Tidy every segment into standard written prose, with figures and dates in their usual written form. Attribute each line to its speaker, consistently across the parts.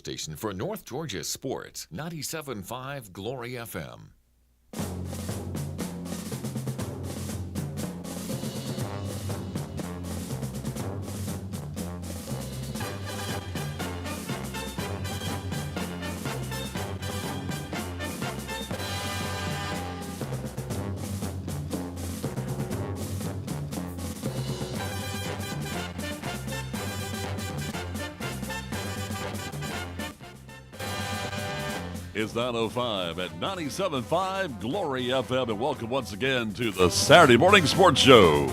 Speaker 1: station for North Georgia sports, 97.5 Glory FM.
Speaker 2: It's 9:05 at 97.5 Glory FM, and welcome once again to the Saturday Morning Sports Show.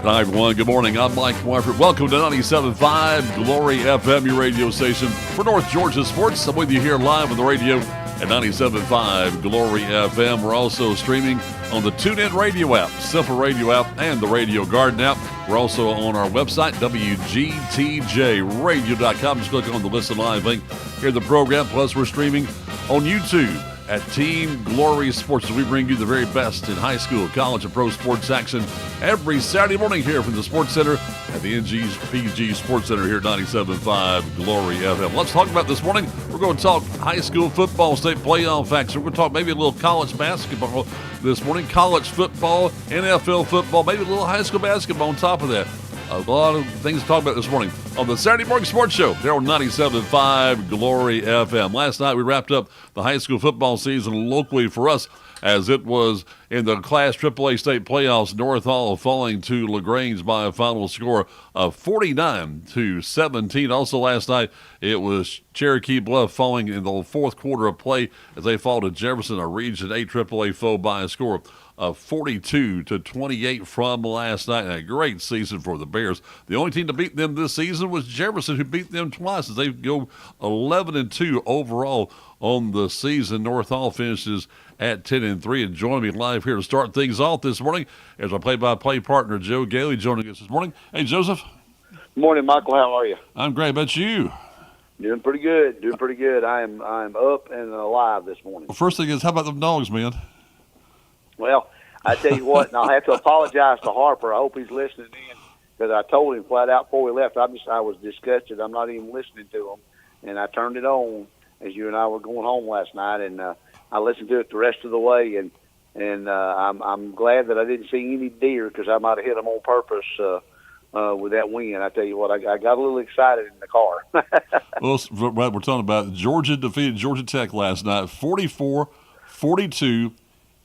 Speaker 2: Hi, everyone. Good morning. I'm Mike Wofford. Welcome to 97.5 Glory FM, your radio station for North Georgia sports. I'm with you here live on the radio at 97.5 Glory FM. We're also streaming on the TuneIn Radio app, Simple Radio app, and the Radio Garden app. We're also on our website, WGTJradio.com. Just click on the Listen Live link. Hear the program. Plus, we're streaming on YouTube at Team Glory Sports, as we bring you the very best in high school, college, and pro sports action every Saturday morning here from the Sports Center at the NGPG Sports Center here at 97.5 Glory FM. Let's talk about this morning. We're going to talk high school football state playoff action. We're going to talk maybe a little college basketball this morning, college football, NFL football, maybe a little high school basketball on top of that. A lot of things to talk about this morning on the Saturday Morning Sports Show there on 97.5 Glory FM. Last night we wrapped up the high school football season locally for us, as it was in the Class AAA state playoffs. North Hall falling to LaGrange by a final score of 49-17. Also last night it was Cherokee Bluff falling in the fourth quarter of play as they fall to Jefferson, a Region 8 AAA foe, by a score of 42-28 from last night. And a great season for the Bears. The only team to beat them this season was Jefferson, who beat them twice, as they go 11-2 overall on the season. North Hall finishes at 10-3. And joining me live here to start things off this morning is our play-by-play partner, Joe Gailey, joining us this morning. Hey, Joseph.
Speaker 3: Good morning, Michael. How are you?
Speaker 2: I'm great. How about you?
Speaker 3: Doing pretty good. I'm up and alive this morning.
Speaker 2: Well, first thing is, how about them dogs, man?
Speaker 3: Well, I tell you what, and I'll have to apologize to Harper. I hope he's listening in, because I told him flat out before we left, I was disgusted. I'm not even listening to him. And I turned it on as you and I were going home last night, and I listened to it the rest of the way. And I'm glad that I didn't see any deer, because I might have hit them on purpose with that wind. I tell you what, I got a little excited in the car.
Speaker 2: Well, we're talking about Georgia defeated Georgia Tech last night, 44-42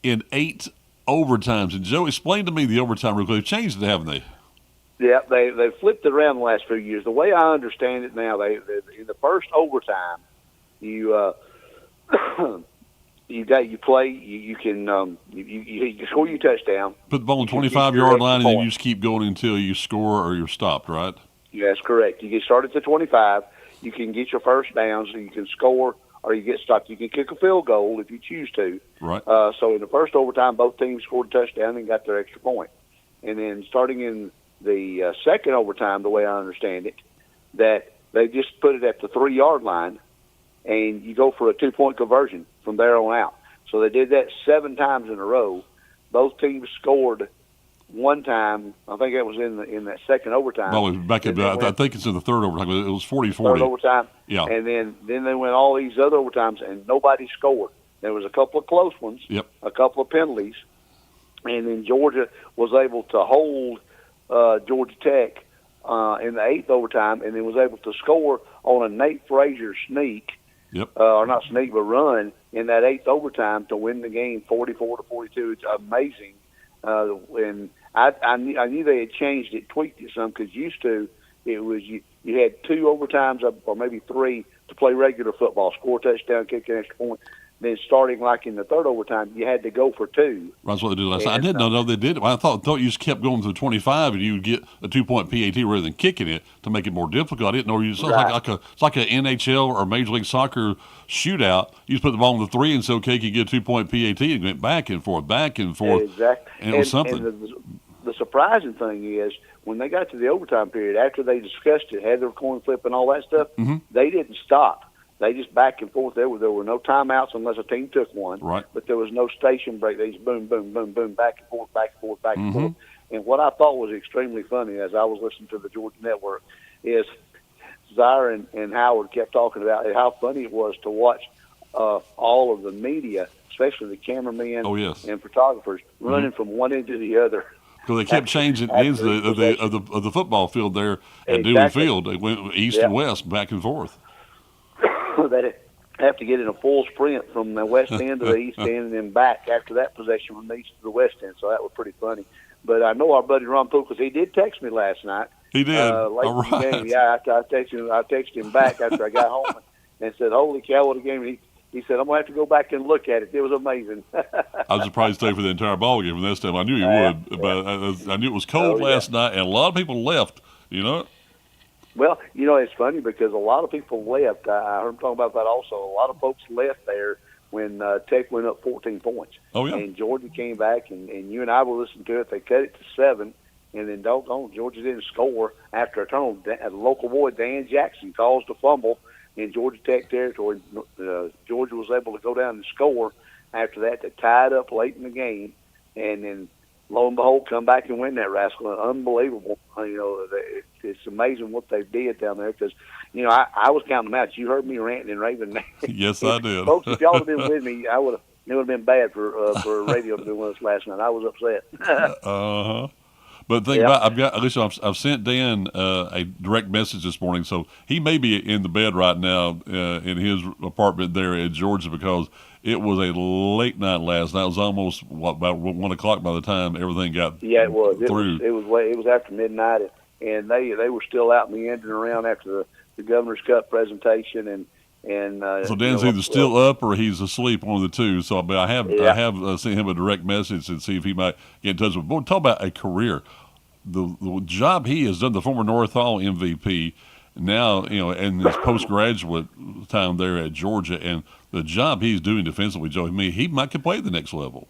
Speaker 2: in 8 overtimes. And Joe, explain to me the overtime real quick. They've changed it, haven't they?
Speaker 3: Yeah, they flipped it around the last few years. The way I understand it now, they in the first overtime, you you can score your touchdown.
Speaker 2: Put the ball on the 25-yard line, and then you just keep going until you score or you're stopped, right?
Speaker 3: Yeah, that's correct. You get started at the 25. You can get your first down, so you can score or you get stopped. You can kick a field goal if you choose to.
Speaker 2: Right.
Speaker 3: So in the first overtime, both teams scored a touchdown and got their extra point. And then starting in the second overtime, the way I understand it, that they just put it at the 3-yard line, and you go for a 2-point conversion from there on out. So they did that 7 times in a row. Both teams scored one time. I think that was in that second overtime.
Speaker 2: No, back in, I think it's in the third overtime. It was 40-40.
Speaker 3: Third overtime.
Speaker 2: Yeah.
Speaker 3: And then they went all these other overtimes, and nobody scored. There was a couple of close ones,
Speaker 2: yep,
Speaker 3: a couple of penalties, and then Georgia was able to hold Georgia Tech in the 8th overtime, and then was able to score on a Nate Frazier sneak,
Speaker 2: yep,
Speaker 3: or not sneak, but run in that 8th overtime to win the game 44-42. It's amazing. And I knew they had changed it, tweaked it some, because used to it was you had 2 overtimes or maybe 3 to play regular football, score a touchdown, kick an extra point. Then starting like in the 3rd overtime, you had to go for 2.
Speaker 2: That's what they did last night. I didn't know they did it. I thought you just kept going to the 25 and you would get a 2-point PAT rather than kicking it to make it more difficult. I didn't know it's like an NHL or Major League Soccer shootout. You just put the ball on the 3 and say, okay, you get a 2-point PAT, and went back and forth.
Speaker 3: Exactly.
Speaker 2: And it was something.
Speaker 3: And the surprising thing is, when they got to the overtime period, after they discussed it, had their coin flip and all that stuff, they didn't stop. They just back and forth. There were no timeouts unless a team took one.
Speaker 2: Right.
Speaker 3: But there was no station break. They just boom, boom, boom, boom, back and forth, back and forth, back and forth. And what I thought was extremely funny as I was listening to the Georgia Network is Zaire and Howard kept talking about how funny it was to watch all of the media, especially the cameramen
Speaker 2: Oh, yes.
Speaker 3: and photographers, running from one end to the other.
Speaker 2: Because they kept changing ends of the football field there at Dewey Field. They went east and west, back and forth.
Speaker 3: They have to get in a full sprint from the west end to the east end and then back after that possession from the east to the west end. So that was pretty funny. But I know our buddy Ron Poole, because he did text me last night.
Speaker 2: He did.
Speaker 3: Late
Speaker 2: All
Speaker 3: in the
Speaker 2: right.
Speaker 3: game. Yeah, I texted him back after I got home and said, "Holy cow, what a game!" He said, "I'm gonna have to go back and look at it. It was amazing."
Speaker 2: I was surprised he stayed for the entire ball game from this time. I knew he would, but I knew it was cold last night, and a lot of people left. You know.
Speaker 3: Well, it's funny because a lot of people left. I heard him talking about that also. A lot of folks left there when Tech went up 14 points.
Speaker 2: Oh, yeah.
Speaker 3: And Georgia came back, and you and I were listening to it. They cut it to 7, and then Georgia didn't score after a turnover. A local boy, Dan Jackson, caused a fumble in Georgia Tech territory. Georgia was able to go down and score after that to tie it up late in the game, and then lo and behold, come back and win that rascal. Unbelievable. It's amazing what they did down there because, I was counting them out. You heard me ranting and raving.
Speaker 2: Yes, I did.
Speaker 3: Folks, if y'all had been with me, it would have been bad for radio to be with us last night. I was upset.
Speaker 2: Uh-huh. But the thing about I've sent Dan a direct message this morning, so he may be in the bed right now in his apartment there in Georgia because it was a late night last night. It was almost about 1 o'clock by the time everything got
Speaker 3: it was.
Speaker 2: through.
Speaker 3: It was after midnight, and they were still out meandering around after the Governor's Cup presentation and.
Speaker 2: So Dan's either still up or he's asleep, one of the two. So I have sent him a direct message and see if he might get in touch with. Boy, talk about a career. The job he has done, the former North Hall MVP, now in his postgraduate time there at Georgia, and the job he's doing defensively, Joe. I mean, he might could play at the next level.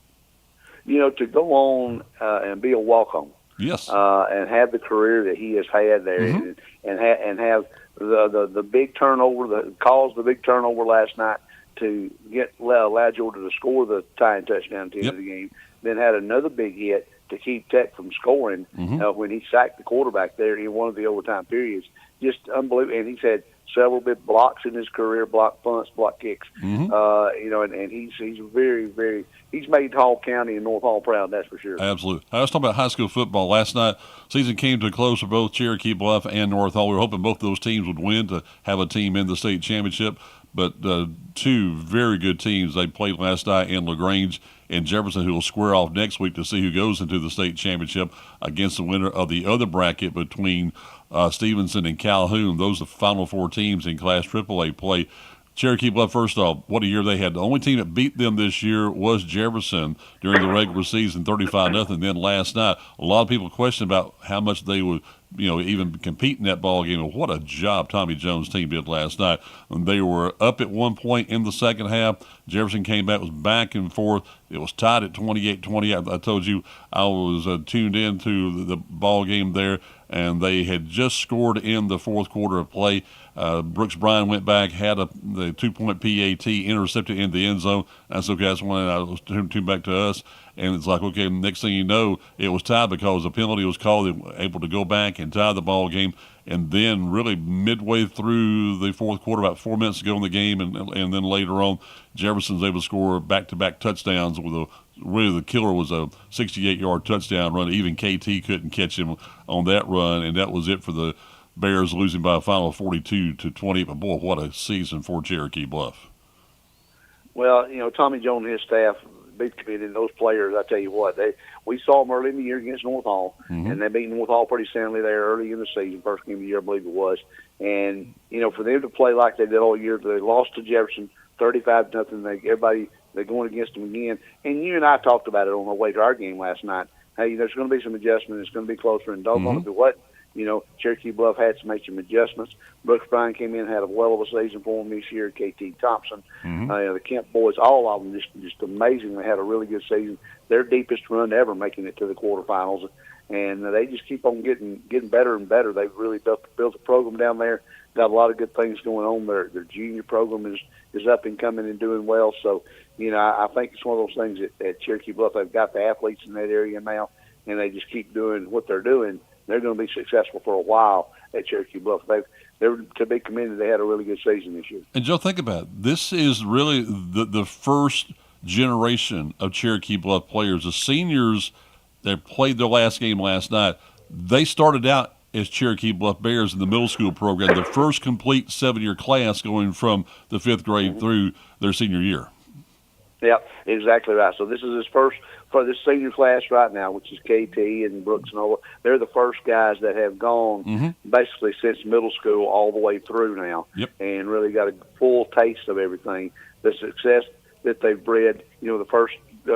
Speaker 2: To go on and be a walk-on. Yes.
Speaker 3: And have the career that he has had there, and have the big turnover caused the big turnover last night to allow Georgia to score the tying touchdown at the end of the game. Then had another big hit to keep Tech from scoring when he sacked the quarterback there in one of the overtime periods. Just unbelievable. And he's had several big blocks in his career, block punts, block kicks. And he's very, very – he's made Hall County and North Hall proud, that's for sure.
Speaker 2: Absolutely. I was talking about high school football. Last night, season came to a close for both Cherokee Bluff and North Hall. We were hoping both those teams would win to have a team in the state championship. But two very good teams. They played last night in LaGrange and Jefferson, who will square off next week to see who goes into the state championship against the winner of the other bracket between Stevenson and Calhoun. Those are the final 4 teams in Class AAA play. Cherokee Bluff, first off, what a year they had. The only team that beat them this year was Jefferson during the regular season, 35-0. Then last night, a lot of people questioned about how much they would, even compete in that ball game. And what a job Tommy Jones' team did last night. And they were up at one point in the second half. Jefferson came back, was back and forth. It was tied at 28-20. I told you I was tuned in to the ball game there, and they had just scored in the fourth quarter of play. Brooks Bryan went back, had the 2-point PAT, intercepted in the end zone. That's okay. That's when I was tuned back to us. And it's like, okay, next thing you know, it was tied because a penalty was called. They were able to go back and tie the ball game. And then really midway through the fourth quarter, about 4 minutes to go in the game, and then later on, Jefferson was able to score back-to-back touchdowns with really the killer was a 68-yard touchdown run. Even KT couldn't catch him on that run, and that was it for the Bears, losing by a final of 42-20. But, boy, what a season for Cherokee Bluff.
Speaker 3: Well, Tommy Jones and his staff, big committee, and those players, I tell you what, we saw them early in the year against North Hall, and they beat North Hall pretty soundly there early in the season, first game of the year, I believe it was. And, for them to play like they did all year, they lost to Jefferson 35-0. They're going against them again. And you and I talked about it on the way to our game last night. Hey, there's going to be some adjustment. It's going to be closer, and doggone it, what? Cherokee Bluff had to make some adjustments. Brooks Bryan came in and had a well of a season for them this year. KT Thompson, the Kemp boys, all of them just amazingly had a really good season. Their deepest run ever, making it to the quarterfinals, and they just keep on getting better and better. They've really built a program down there. Got a lot of good things going on. Their junior program is up and coming and doing well. So I think it's one of those things at Cherokee Bluff. They've got the athletes in that area now. and they just keep doing what they're doing, they're going to be successful for a while at Cherokee Bluff. They're to be commended. They had a really good season this year.
Speaker 2: And Joe, think about it. This is really the first generation of Cherokee Bluff players. The seniors that played their last game last night, they started out as Cherokee Bluff Bears in the middle school program, the first complete 7-year class going from the 5th grade through their senior year.
Speaker 3: Yep, exactly right. So this is his first for this senior class right now, which is KT and Brooks and all. They're the first guys that have gone basically since middle school all the way through now, and really got a full taste of everything. The success that they've bred, the first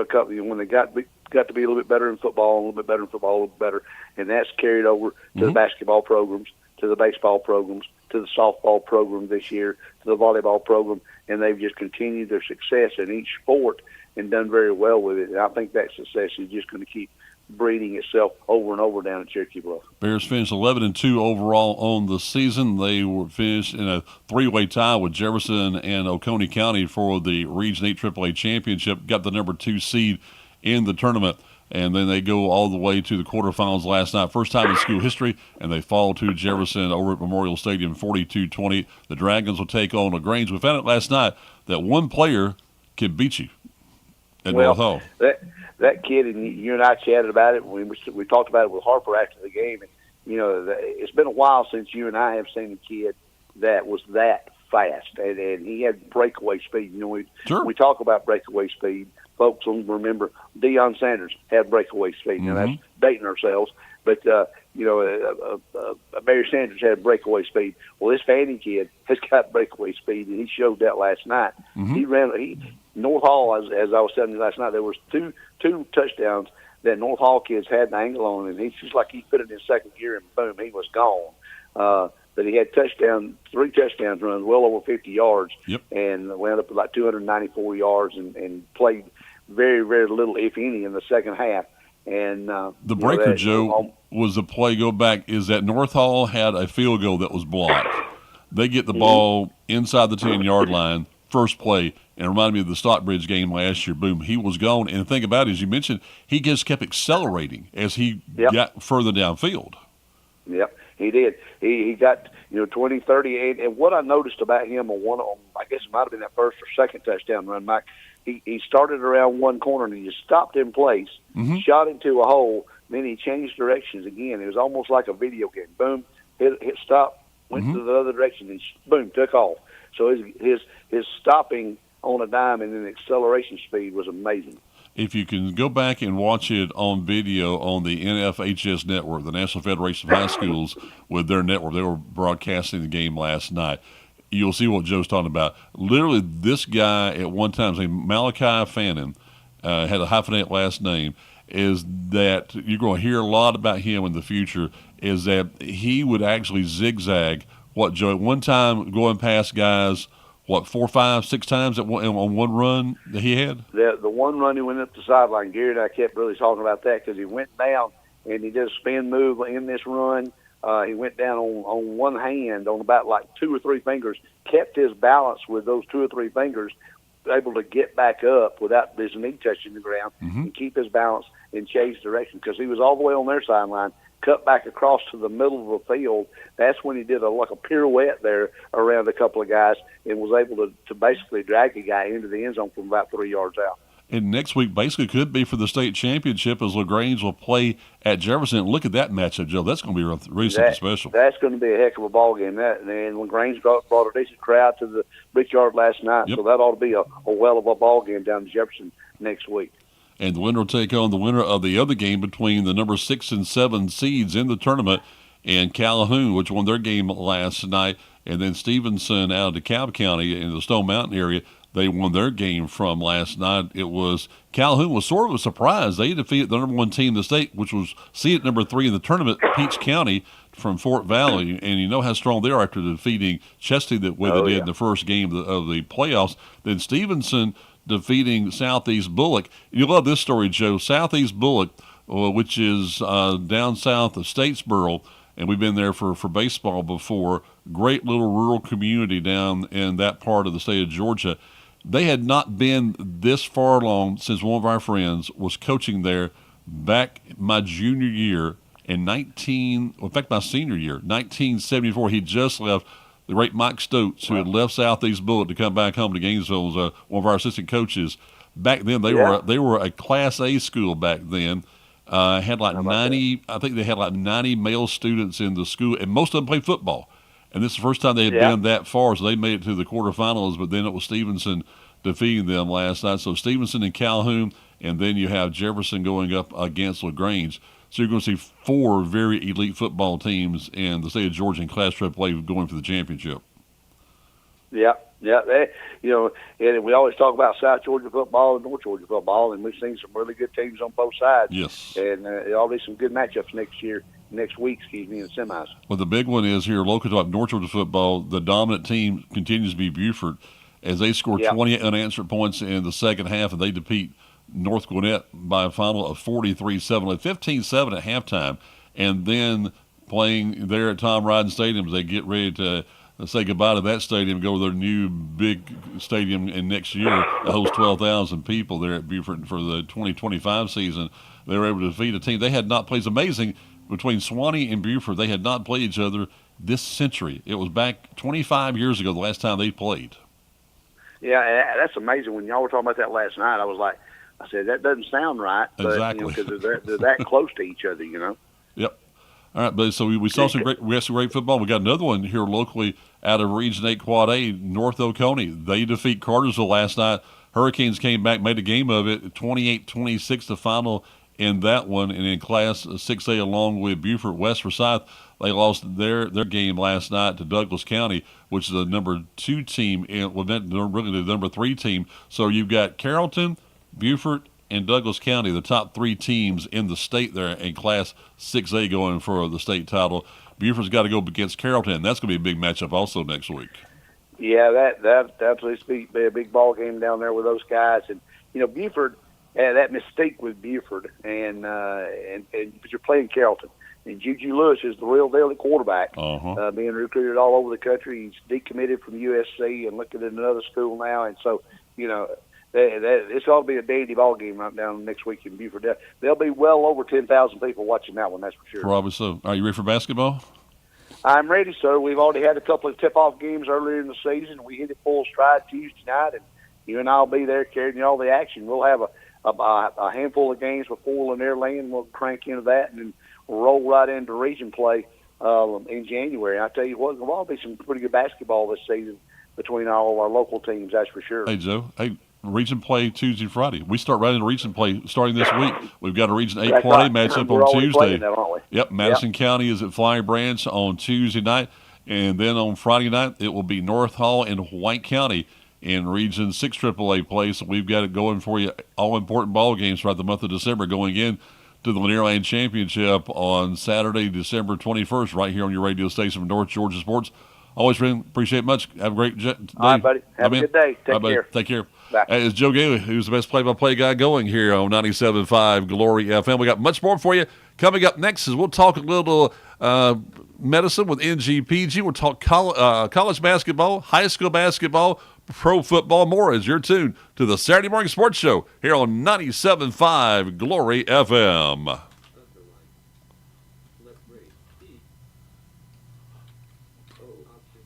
Speaker 3: couple, when they got to be a little bit better in football, a little bit better in football, a little bit better, and that's carried over to the basketball programs, to the baseball programs, to the softball program this year, to the volleyball program, and they've just continued their success in each sport and done very well with it. And I think that success is just going to keep breeding itself over and over down at Cherokee Bluff.
Speaker 2: Bears finished 11-2 overall on the season. They were finished in a 3-way tie with Jefferson and Oconee County for the Region 8 AAA championship, got the number 2 seed in the tournament. And then they go all the way to the quarterfinals last night. First time in school history, and they fall to Jefferson over at Memorial Stadium 42-20. The Dragons will take on LaGrange. We found out last night that one player can beat you at North Hall.
Speaker 3: That kid, and you and I chatted about it. We talked about it with Harper after the game. And, it's been a while since you and I have seen a kid that was that fast. And he had breakaway speed. We talk about breakaway speed. Folks will remember Deion Sanders had breakaway speed. Now, that's dating ourselves. But, Barry Sanders had breakaway speed. Well, this Fanning kid has got breakaway speed, and he showed that last night. North Hall, as I was telling you last night, there was two touchdowns that North Hall kids had an angle on, and he's just like he put it in second gear, and boom, he was gone. But he had 3 touchdowns runs, well over 50 yards, and wound up with like 294 yards and played very, very little, if any, in the second half. And
Speaker 2: the breaker, Joe, was the play, go back, is that North Hall had a field goal that was blocked. They get the ball inside the 10-yard line, first play, and it reminded me of the Stockbridge game last year. Boom, he was gone. And the thing about it, as you mentioned, he just kept accelerating as he got further downfield. Yep,
Speaker 3: he did. He got 20, 30, and what I noticed about him on I guess it might have been that first or second touchdown run, Mike. He started around one corner and he just stopped in place, shot into a hole, then he changed directions again. It was almost like a video game. Boom, hit stop, went to the other direction, and boom, took off. So his stopping on a dime and then acceleration speed was amazing.
Speaker 2: If you can go back and watch it on video on the NFHS network, the National Federation of High Schools, with their network, they were broadcasting the game last night. You'll see what Joe's talking about. Literally, this guy at one time, his name Malachi Fannin, had a hyphenate last name, is that you're going to hear a lot about him in the future, is that he would actually zigzag, Joe, at one time going past guys, 4, 5, 6 times on one run that he had?
Speaker 3: The one run he went up the sideline, Gary and I kept really talking about that because he went down and he did a spin move in this run. He went down on one hand on about like 2 or 3 fingers, kept his balance with those 2 or 3 fingers, able to get back up without his knee touching the ground and keep his balance and change direction because he was all the way on their sideline, cut back across to the middle of the field. That's when he did like a pirouette there around a couple of guys and was able to basically drag a guy into the end zone from about 3 yards out.
Speaker 2: And next week basically could be for the state championship as LaGrange will play at Jefferson. Look at that matchup, Joe. That's going to be really something special.
Speaker 3: That's going to be a heck of a ball game. And LaGrange brought a decent crowd to the Brickyard last night, so that ought to be a well of a ball game down in Jefferson next week.
Speaker 2: And the winner will take on the winner of the other game between the number 6 and 7 seeds in the tournament and Calhoun, which won their game last night, and then Stevenson out of DeKalb County in the Stone Mountain area. They won their game from last night. Calhoun was sort of a surprise. They defeated the number 1 team in the state, which was seeded number 3 in the tournament, Peach County from Fort Valley. And you know how strong they are after defeating Chesty the way they did in the first game of the playoffs. Then Stevenson defeating Southeast Bullock. You love this story, Joe. Southeast Bullock, which is down south of Statesboro, and we've been there for baseball before. Great little rural community down in that part of the state of Georgia. They had not been this far along since one of our friends was coaching there back my junior year in my senior year, 1974, he just left. The great Mike Stotz, who had left Southeast Bullet to come back home to Gainesville, was one of our assistant coaches. Back then, they were a Class A school back then. Had like 90, I think they had like 90 male students in the school, and most of them played football. And this is the first time they had been that far, so they made it to the quarterfinals, but then it was Stevenson defeating them last night. So Stevenson and Calhoun, and then you have Jefferson going up against LaGrange. So you're going to see 4 very elite football teams in the state of Georgia in Class AAA going for the championship.
Speaker 3: Yeah. And we always talk about South Georgia football and North Georgia football, and we've seen some really good teams on both sides.
Speaker 2: Yes.
Speaker 3: And there'll be some good matchups next week, in the semis.
Speaker 2: Well, the big one is here, local talk, North Georgia football. The dominant team continues to be Buford, as they score 28 unanswered points in the second half, and they defeat North Gwinnett by a final of 43-7, 15-7 at halftime. And then playing there at Tom Ryden Stadium, they get ready to say goodbye to that stadium, go to their new big stadium in next year to host 12,000 people there at Buford for the 2025 season. They were able to defeat a team they had not played. It's amazing, between Swanee and Buford, they had not played each other this century. It was back 25 years ago the last time they played.
Speaker 3: Yeah, that's amazing. When y'all were talking about that last night, I said, that doesn't sound right. But,
Speaker 2: exactly.
Speaker 3: Because they're that close to each other,
Speaker 2: Yep. All right, but so we saw some great football. We got another one here locally out of Region 8 Quad A, North Oconee. They defeat Cartersville last night. Hurricanes came back, made a game of it, 28-26 the final in that one. And in Class 6A, along with Buford West Forsyth, they lost their game last night to Douglas County, which is the number 2 team, really the number 3 team. So you've got Carrollton, Buford, and Douglas County, the top 3 teams in the state there in Class 6A going for the state title. Buford's got to go against Carrollton. That's going to be a big matchup also next week. Yeah,
Speaker 3: that absolutely be a big ball game down there with those guys. And, Buford, that mystique with Buford, and but you're playing Carrollton. And Juju Lewis is the real deal at quarterback, being recruited all over the country. He's decommitted from USC and looking at another school now. And so, it's ought to be a dandy ball game right down next week in Buford. There'll be well over 10,000 people watching that one, that's for sure.
Speaker 2: Probably so. Are you ready for basketball?
Speaker 3: I'm ready, sir. We've already had a couple of tip-off games earlier in the season. We hit it full stride Tuesday night, and you and I will be there carrying you all the action. We'll have a handful of games before Lanier Land. We'll crank into that, and then we'll roll right into region play in January. I tell you what, there'll be some pretty good basketball this season between all of our local teams, that's for sure.
Speaker 2: Hey, Joe. Hey, region play Tuesday, Friday. We start right into region play starting this week. We've got a Region 8 Quad A matchup on Tuesday.
Speaker 3: That, aren't we?
Speaker 2: Yep, Madison County is at Flyer Branch on Tuesday night. And then on Friday night, it will be North Hall and White County in Region 6 AAA play. So we've got it going for you. All important ball games throughout the month of December going in to the Lanier Land Championship on Saturday, December 21st, right here on your radio station from North Georgia Sports. Always, friend, appreciate it much. Have a great day.
Speaker 3: All right, buddy. Have a good day. Take care.
Speaker 2: Take care.
Speaker 3: Bye.
Speaker 2: It's Joe Gailey, who's the best play-by-play guy going here on 97.5 Glory FM. We got much more for you. Coming up next is we'll talk a little medicine with NGPG. We'll talk college basketball, high school basketball, pro football, more as you're tuned to the Saturday Morning Sports Show here on 97.5 Glory FM.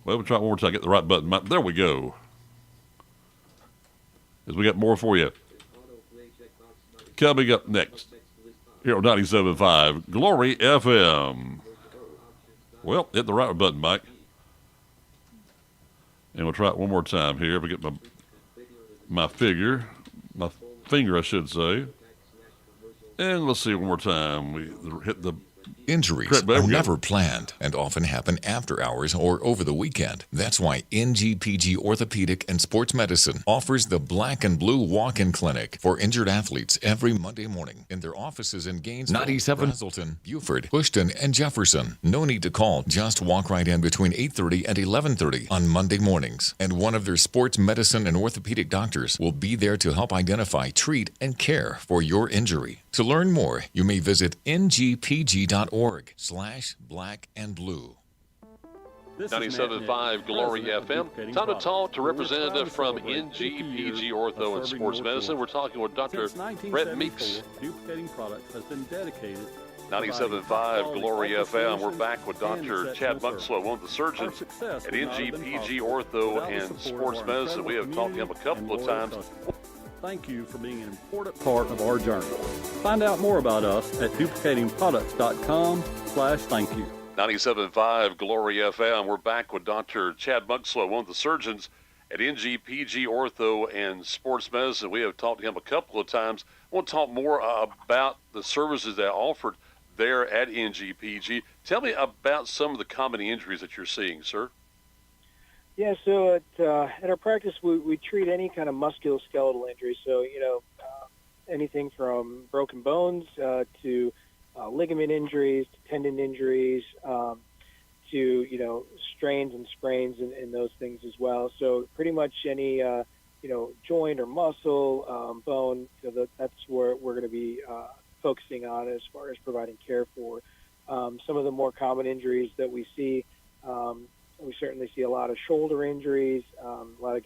Speaker 2: Well, we'll try one more time to get the right button. There we go. As we got more for you. Coming up next here on 97.5 Glory FM. Well, hit the right button, Mike. And we'll try it one more time here. If I get my finger, I should say. And let's see one more time. We hit the
Speaker 1: Injuries are never planned and often happen after hours or over the weekend. That's why NGPG Orthopedic and Sports Medicine offers the Black and Blue Walk-In Clinic for injured athletes every Monday morning in their offices in Gainesville, 97, Brazelton, Buford, Bushton, and Jefferson. No need to call. Just walk right in between 8:30 and 11:30 on Monday mornings. And one of their sports medicine and orthopedic doctors will be there to help identify, treat, and care for your injury. To learn more, you may visit ngpg.org/blackandblue.
Speaker 2: 97.5 Glory FM. Time to talk to representative from NGPG Ortho and Sports Medicine. We're talking with Dr. Brett Meeks.
Speaker 4: Duplicating products has been dedicated.
Speaker 2: 97.5 Glory FM. We're back with Dr. Chad Muxlow, one of the surgeons at NGPG Ortho and Sports Medicine. We have talked to him a couple of times.
Speaker 4: Thank you for being an important part of our journey. Find out more about us at duplicatingproducts.com/thank you.
Speaker 2: 97.5 Glory FM. We're back with Dr. Chad Muxlow, one of the surgeons at NGPG Ortho and Sports Medicine. We have talked to him a couple of times. I want to talk more about the services that are offered there at NGPG. Tell me about some of the common injuries that you're seeing, sir.
Speaker 5: Yeah, so at our practice, we treat any kind of musculoskeletal injury. So, anything from broken bones to ligament injuries, to tendon injuries, to, strains and sprains and those things as well. So pretty much any, joint or muscle, bone, that's where we're going to be focusing on as far as providing care for. Some of the more common injuries that we see, we certainly see a lot of shoulder injuries. A lot of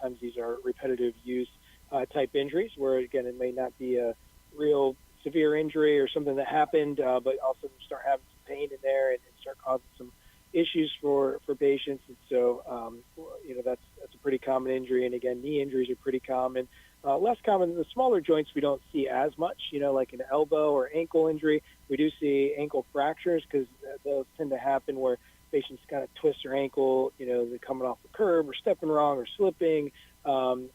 Speaker 5: times these are repetitive use type injuries where, again, it may not be a real severe injury or something that happened, but also start having some pain in there and start causing some issues for patients. And so, that's a pretty common injury. And again, knee injuries are pretty common. Less common, the smaller joints we don't see as much, like an elbow or ankle injury. We do see ankle fractures because those tend to happen where patients kind of twist their ankle, they're coming off the curb or stepping wrong or slipping. So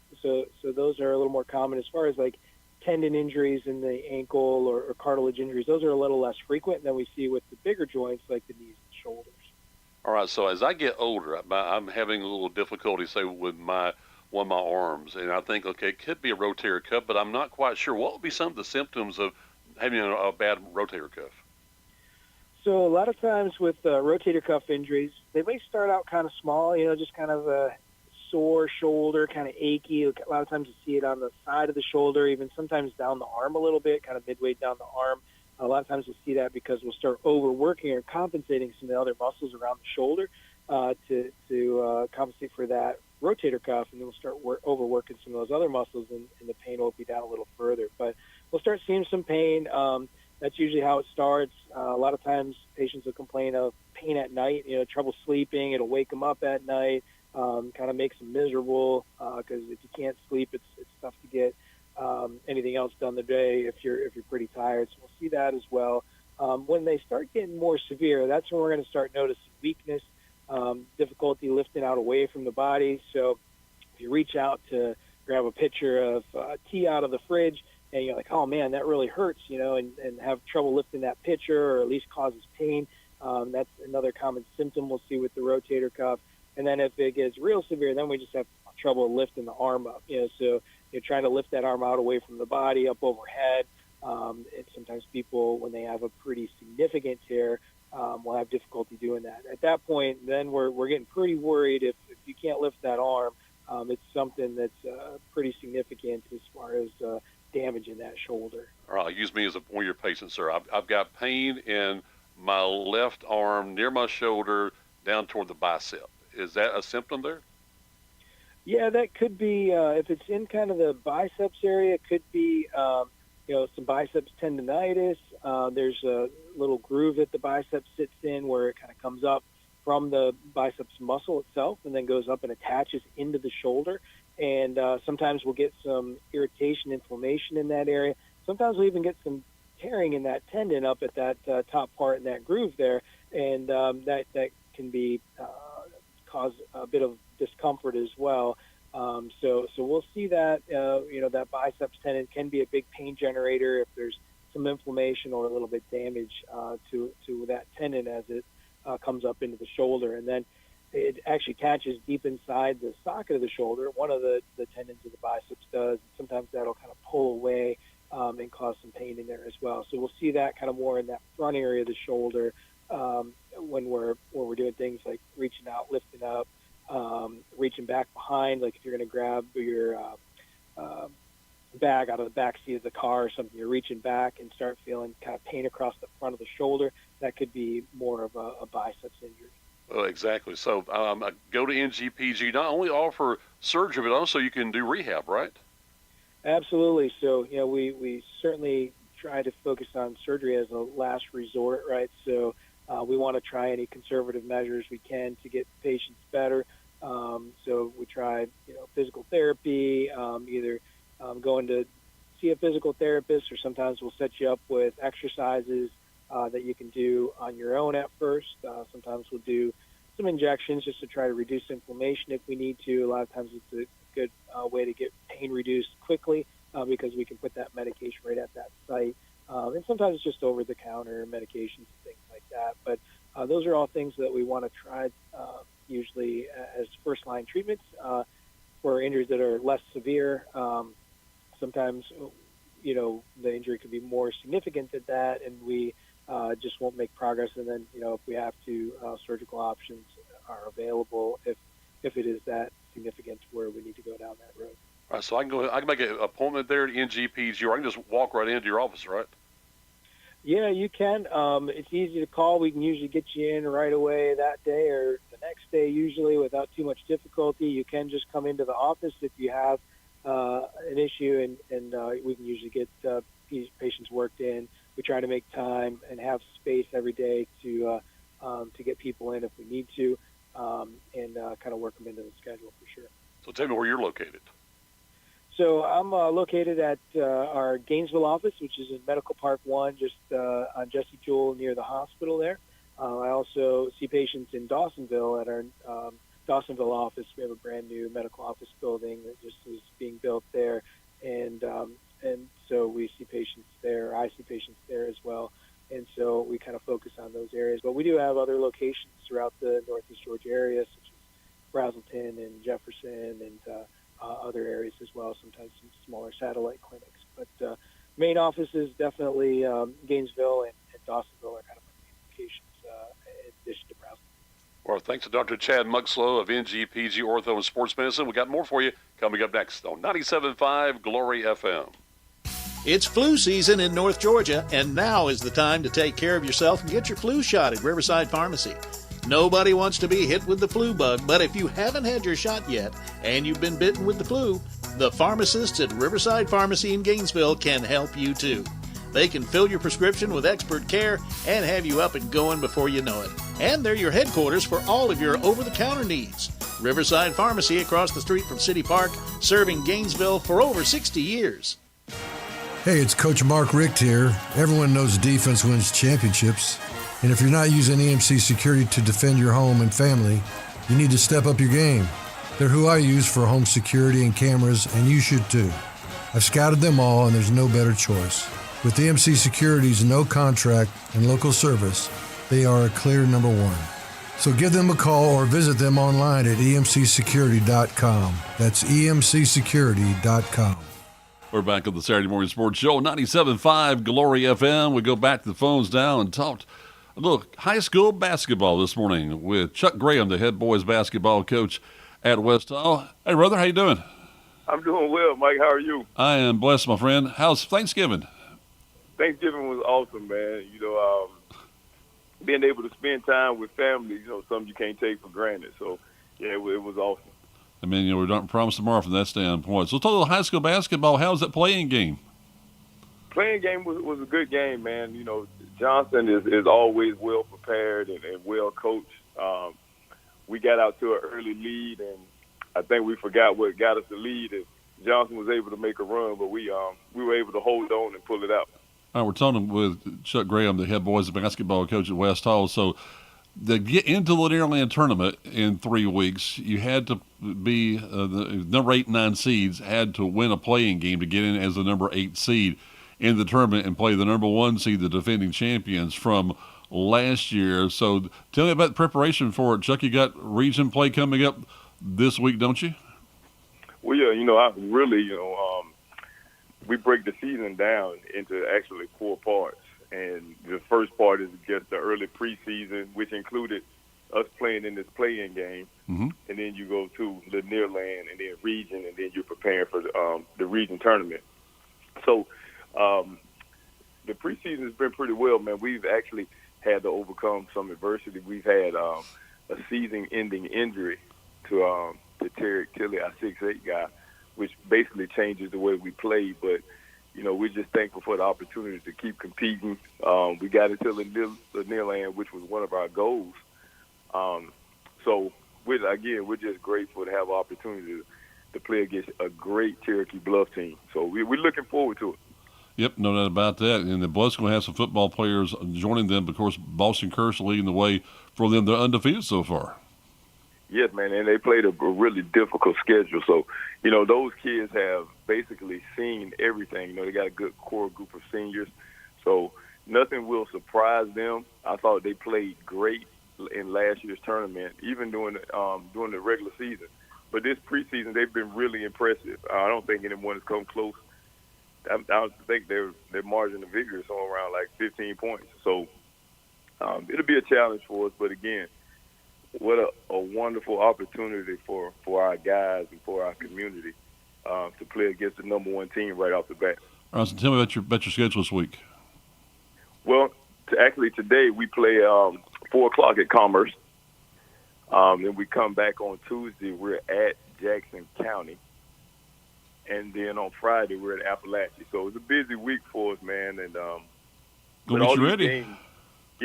Speaker 5: those are a little more common. As far as like tendon injuries in the ankle or cartilage injuries, those are a little less frequent than we see with the bigger joints like the knees and shoulders.
Speaker 2: All right, so as I get older, I'm having a little difficulty, say, with one of my arms, and I think, okay, it could be a rotator cuff, but I'm not quite sure. What would be some of the symptoms of having a bad rotator cuff?
Speaker 5: So a lot of times with rotator cuff injuries, they may start out kind of small, just kind of a sore shoulder, kind of achy. A lot of times you see it on the side of the shoulder, even sometimes down the arm a little bit, kind of midway down the arm. A lot of times we'll see that because we'll start overworking or compensating some of the other muscles around the shoulder to compensate for that rotator cuff, and then we'll start overworking some of those other muscles, and the pain will be down a little further. But we'll start seeing some pain. That's usually how it starts. A lot of times patients will complain of pain at night, trouble sleeping. It'll wake them up at night, kind of makes them miserable because if you can't sleep, it's tough to get anything else done the day if you're pretty tired. So we'll see that as well. When they start getting more severe, that's when we're going to start noticing weakness, difficulty lifting out away from the body. So if you reach out to grab a pitcher of tea out of the fridge, and you're like, oh man, that really hurts, and have trouble lifting that pitcher or at least causes pain. That's another common symptom we'll see with the rotator cuff. And then if it gets real severe, then we just have trouble lifting the arm up. So you're trying to lift that arm out away from the body, up overhead. And sometimes people, when they have a pretty significant tear, will have difficulty doing that. At that point, then we're getting pretty worried if you can't lift that arm. It's something that's pretty significant as far as damage in that shoulder.
Speaker 2: All right, use me as one of your patients, sir. I've got pain in my left arm near my shoulder down toward the bicep. Is that a symptom there?
Speaker 5: Yeah, that could be, if it's in kind of the biceps area, it could be, some biceps tendonitis. There's a little groove that the bicep sits in where it kind of comes up from the biceps muscle itself and then goes up and attaches into the shoulder. And sometimes we'll get some irritation, inflammation in that area. Sometimes we'll even get some tearing in that tendon up at that top part in that groove there. And that can be cause a bit of discomfort as well. So we'll see that, that biceps tendon can be a big pain generator if there's some inflammation or a little bit damage to that tendon as it comes up into the shoulder. And then it actually attaches deep inside the socket of the shoulder. One of the tendons of the biceps does. Sometimes that'll kind of pull away and cause some pain in there as well. So we'll see that kind of more in that front area of the shoulder when we're doing things like reaching out, lifting up, reaching back behind. Like if you're going to grab your bag out of the back seat of the car or something, you're reaching back and start feeling kind of pain across the front of the shoulder. That could be more of a biceps injury.
Speaker 2: Exactly. So go to NGPG. Not only offer surgery, but also you can do rehab, right?
Speaker 5: Absolutely. So, we certainly try to focus on surgery as a last resort, right? So we want to try any conservative measures we can to get patients better. So we try, physical therapy, either going to see a physical therapist, or sometimes we'll set you up with exercises that you can do on your own at first. Sometimes we'll do some injections just to try to reduce inflammation if we need to. A lot of times it's a good way to get pain reduced quickly because we can put that medication right at that site. And sometimes it's just over-the-counter medications and things like that. But those are all things that we want to try usually as first-line treatments for injuries that are less severe. Sometimes, the injury could be more significant than that, and we just won't make progress. And then, if we have to, surgical options are available if it is that significant where we need to go down that road.
Speaker 2: All right, so I can make an appointment there at NGPG, or I can just walk right into your office, right?
Speaker 5: Yeah, you can. It's easy to call. We can usually get you in right away that day or the next day, usually without too much difficulty. You can just come into the office if you have an issue, and we can usually get patients worked in. We try to make time and have space every day to get people in if we need to, and kind of work them into the schedule for sure.
Speaker 2: So tell me where you're located.
Speaker 5: So I'm located at our Gainesville office, which is in Medical Park 1, just on Jesse Jewell near the hospital there. I also see patients in Dawsonville at our Dawsonville office. We have a brand new medical office building that just is being built there, and so we see patients there. I see patients there as well, and so we kind of focus on those areas. But we do have other locations throughout the Northeast Georgia area, such as Brazelton and Jefferson and other areas as well, sometimes some smaller satellite clinics. But main office is definitely Gainesville and Dawsonville are kind of our main locations in addition to Brazelton.
Speaker 2: Well, thanks to Dr. Chad Muxlow of NGPG Ortho and Sports Medicine. We got more for you coming up next on 97.5 Glory FM.
Speaker 6: It's flu season in North Georgia, and now is the time to take care of yourself and get your flu shot at Riverside Pharmacy. Nobody wants to be hit with the flu bug, but if you haven't had your shot yet and you've been bitten with the flu, the pharmacists at Riverside Pharmacy in Gainesville can help you too. They can fill your prescription with expert care and have you up and going before you know it. And they're your headquarters for all of your over-the-counter needs. Riverside Pharmacy across the street from City Park, serving Gainesville for over 60 years.
Speaker 7: Hey, it's Coach Mark Richt here. Everyone knows defense wins championships. And if you're not using EMC Security to defend your home and family, you need to step up your game. They're who I use for home security and cameras, and you should too. I've scouted them all, and there's no better choice. With EMC Security's no contract and local service, they are a clear number one. So give them a call or visit them online at emcsecurity.com. That's emcsecurity.com.
Speaker 2: We're back on the Saturday Morning Sports Show, 97.5 Glory FM. We go back to the phones now and talked a little high school basketball this morning with Chuck Graham, the head boys basketball coach at West Hall. Hey, brother, how you doing?
Speaker 8: I'm doing well, Mike. How are you?
Speaker 2: I am blessed, my friend. How's Thanksgiving?
Speaker 8: Thanksgiving was awesome, man. Being able to spend time with family, something you can't take for granted. So, yeah, it was awesome.
Speaker 2: I mean, we don't promise tomorrow from that standpoint. So, let's talk about high school basketball. How's that playing game?
Speaker 8: Playing game was a good game, man. Johnson is always well prepared and well coached. We got out to an early lead, and I think we forgot what got us the lead. Is Johnson was able to make a run, but we were able to hold on and pull it out.
Speaker 2: All right, we're talking with Chuck Graham, the head boys basketball coach at West Hall. So, to get into the Lanier tournament in 3 weeks, you had to be the number 8 and 9 seeds had to win a playing game to get in as the number 8 seed in the tournament and play the number 1 seed, the defending champions from last year. So, tell me about the preparation for it, Chuck. You got region play coming up this week, don't you?
Speaker 8: Well, yeah, I really, we break the season down into actually 4 parts. And the first part is just the early preseason, which included us playing in this play-in game. Mm-hmm. And then you go to Lanier Land and then region, and then you're preparing for the region tournament. So the preseason has been pretty well, man. We've actually had to overcome some adversity. We've had a season-ending injury to Tarek Tilley, our 6'8" guy, which basically changes the way we play. But we're just thankful for the opportunity to keep competing. We got into Lanier Land, which was one of our goals. So we're just grateful to have an opportunity to play against a great Cherokee Bluff team. So we're looking forward to it.
Speaker 2: Yep, no doubt about that. And the Bluff's going to have some football players joining them. Of course, Boston Curse leading the way for them. They're undefeated so far.
Speaker 8: Yes, man, and they played a really difficult schedule. So, those kids have basically seen everything. They got a good core group of seniors. So nothing will surprise them. I thought they played great in last year's tournament, even during the regular season. But this preseason, they've been really impressive. I don't think anyone has come close. I think their margin of victory is somewhere around like 15 points. So it'll be a challenge for us. But again, what a wonderful opportunity for our guys and for our community to play against the number one team right off the bat.
Speaker 2: All right, so tell me about your schedule this week.
Speaker 8: Well, actually today we play 4 o'clock at Commerce. Then we come back on Tuesday. We're at Jackson County. And then on Friday, we're at Appalachia. So it's a busy week for us, man. And
Speaker 2: Gonna get you ready.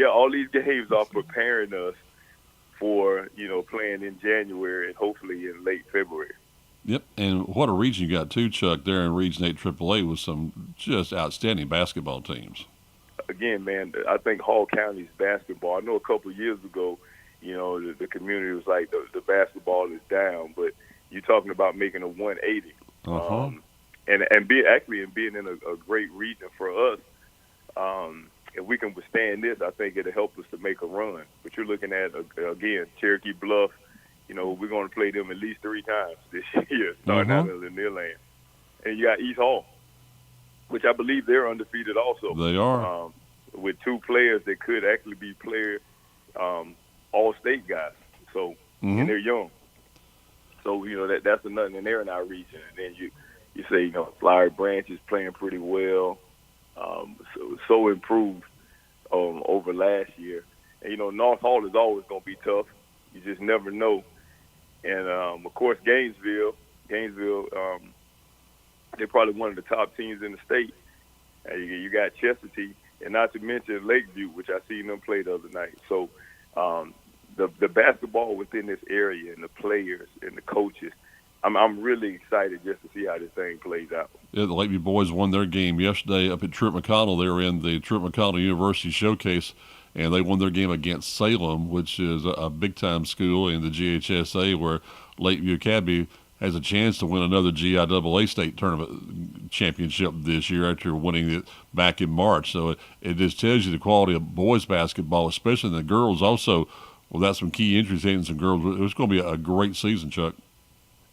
Speaker 8: All these games are preparing us for, playing in January and hopefully in late February.
Speaker 2: Yep, and what a region you got too, Chuck, there in Region 8 AAA with some just outstanding basketball teams.
Speaker 8: Again, man, I think Hall County's basketball, I know a couple of years ago, the community was like the basketball is down, but you're talking about making a 180.
Speaker 2: Uh-huh.
Speaker 8: And being in a great region for us, if we can withstand this, I think it'll help us to make a run. But you're looking at, again, Cherokee Bluff. We're going to play them at least 3 times this year, starting out in Lanier Land. And you got East Hall, which I believe they're undefeated also.
Speaker 2: They are.
Speaker 8: With 2 players that could actually be all-state guys. So, and they're young. So, that's another, and they're in our region. And then you say, Flowery Branch is playing pretty well, so improved over last year. And, North Hall is always going to be tough. You just never know. And, of course, Gainesville, they're probably one of the top teams in the state. You got Chestatee, and not to mention Lakeview, which I seen them play the other night. So, the basketball within this area and the players and the coaches, I'm really excited just to see how this thing plays out.
Speaker 2: Yeah, the Lakeview boys won their game yesterday up at Truett McConnell. They were in the Truett McConnell University Showcase, and they won their game against Salem, which is a big-time school in the GHSA, where Lakeview Academy has a chance to win another GIAA state tournament championship this year after winning it back in March. So it just tells you the quality of boys basketball, especially the girls also. Without some key injuries and some girls, it's going to be a great season, Chuck.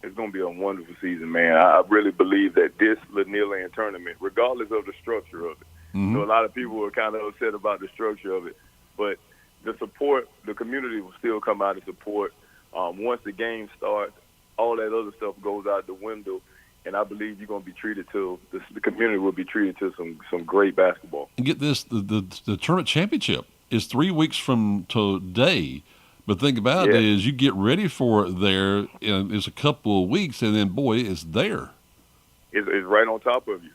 Speaker 8: It's going to be a wonderful season, man. I really believe that this Lanier Land tournament, regardless of the structure of it, a lot of people were kind of upset about the structure of it, but the support, the community will still come out and support. Once the game starts, all that other stuff goes out the window, and I believe you're going to be treated to, the community will be treated to some great basketball.
Speaker 2: And get this, the tournament championship is 3 weeks from today. But think about it is you get ready for it there, and it's a couple of weeks, and then, boy, it's there.
Speaker 8: It's right on top of you.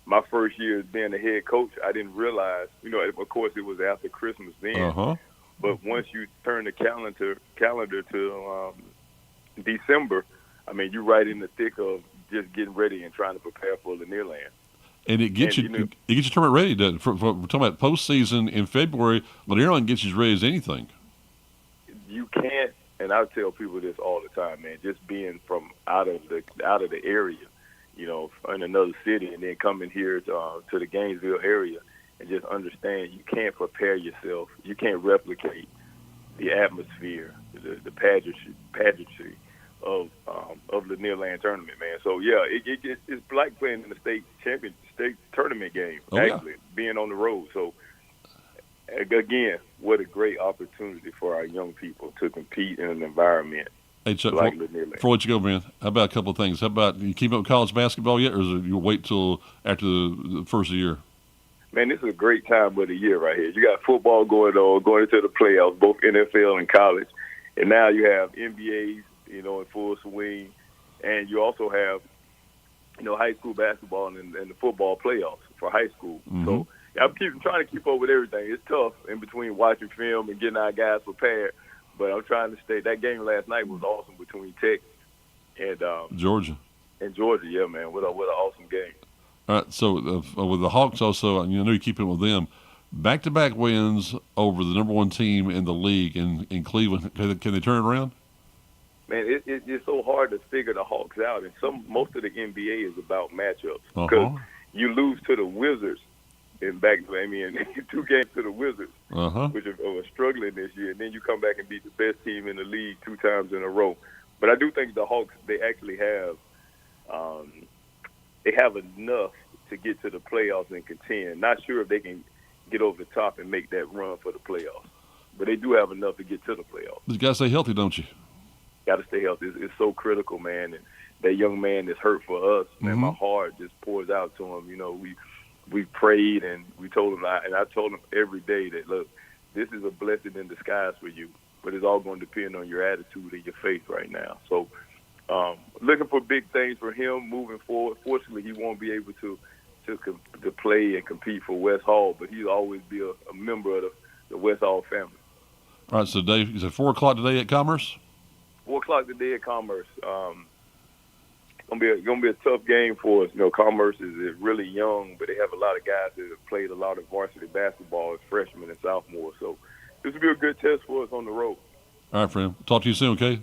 Speaker 8: My first year as being the head coach, I didn't realize, of course it was after Christmas then, but once you turn the calendar to December, you're right in the thick of just getting ready and trying to prepare for Lanier Land.
Speaker 2: And it gets you tournament ready. We're talking about postseason in February. Lanier Land gets you as ready as anything.
Speaker 8: You can't, and I tell people this all the time, man. Just being from out of the area, in another city, and then coming here to the Gainesville area, and just understand you can't prepare yourself. You can't replicate the atmosphere, the pageantry of Lanier Land tournament, man. So it's like playing in the state tournament game. Being on the road. So. Again, what a great opportunity for our young people to compete in an environment.
Speaker 2: Hey, Chuck, before I let you go, man, how about a couple of things? How about you keep up with college basketball yet, or is it you wait till after the first of the year?
Speaker 8: Man, this is a great time of the year right here. You got football going on, going into the playoffs, both NFL and college. And now you have NBAs, in full swing, and you also have, high school basketball and the football playoffs for high school.
Speaker 2: Mm-hmm.
Speaker 8: So I'm trying to keep up with everything. It's tough in between watching film and getting our guys prepared, but I'm trying to stay. That game last night was awesome between Tech and
Speaker 2: Georgia.
Speaker 8: And Georgia, yeah, man, what an awesome game.
Speaker 2: All right, so with the Hawks also, I know you keep it with them. Back-to-back wins over the number one team in the league in Cleveland. Can they turn it around?
Speaker 8: Man, it's so hard to figure the Hawks out, and most of the NBA is about matchups because you lose to the Wizards in 2 games to the Wizards, which are struggling this year, and then you come back and beat the best team in the league 2 times in a row. But I do think the Hawks, they actually have enough to get to the playoffs and contend. Not sure if they can get over the top and make that run for the playoffs, but they do have enough to get to the playoffs.
Speaker 2: You got to stay healthy, don't you?
Speaker 8: Got to stay healthy. It's so critical, man. And that young man is hurt for us. Man, my heart just pours out to him. We prayed and we told him, and I told him every day that, look, this is a blessing in disguise for you, but it's all going to depend on your attitude and your faith right now. So looking for big things for him moving forward. Fortunately, he won't be able to play and compete for West Hall, but he'll always be a member of the West Hall family.
Speaker 2: All right, so Dave, is it 4 o'clock today at Commerce?
Speaker 8: 4 o'clock today at Commerce. Gonna be a tough game for us. Commerce is really young, but they have a lot of guys that have played a lot of varsity basketball as freshmen and sophomores. So this will be a good test for us on the road.
Speaker 2: All right, friend. Talk to you soon, okay?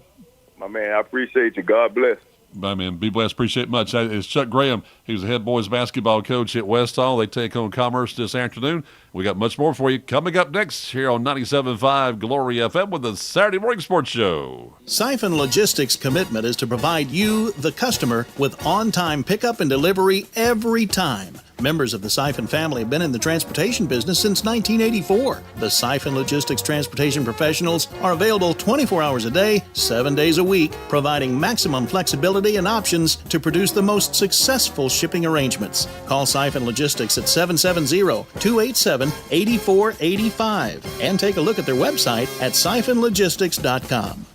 Speaker 8: My man, I appreciate you. God bless.
Speaker 2: Bye, man. Be blessed. Appreciate it much. It's Chuck Graham. He's the head boys basketball coach at West Hall. They take on Commerce this afternoon. We got much more for you coming up next here on 97.5 Glory FM with the Saturday Morning Sports Show.
Speaker 6: Siphon Logistics' commitment is to provide you, the customer, with on-time pickup and delivery every time. Members of the Siphon family have been in the transportation business since 1984. The Siphon Logistics transportation professionals are available 24 hours a day, 7 days a week, providing maximum flexibility and options to produce the most successful shipping arrangements. Call Siphon Logistics at 770-287-8485 and take a look at their website at siphonlogistics.com.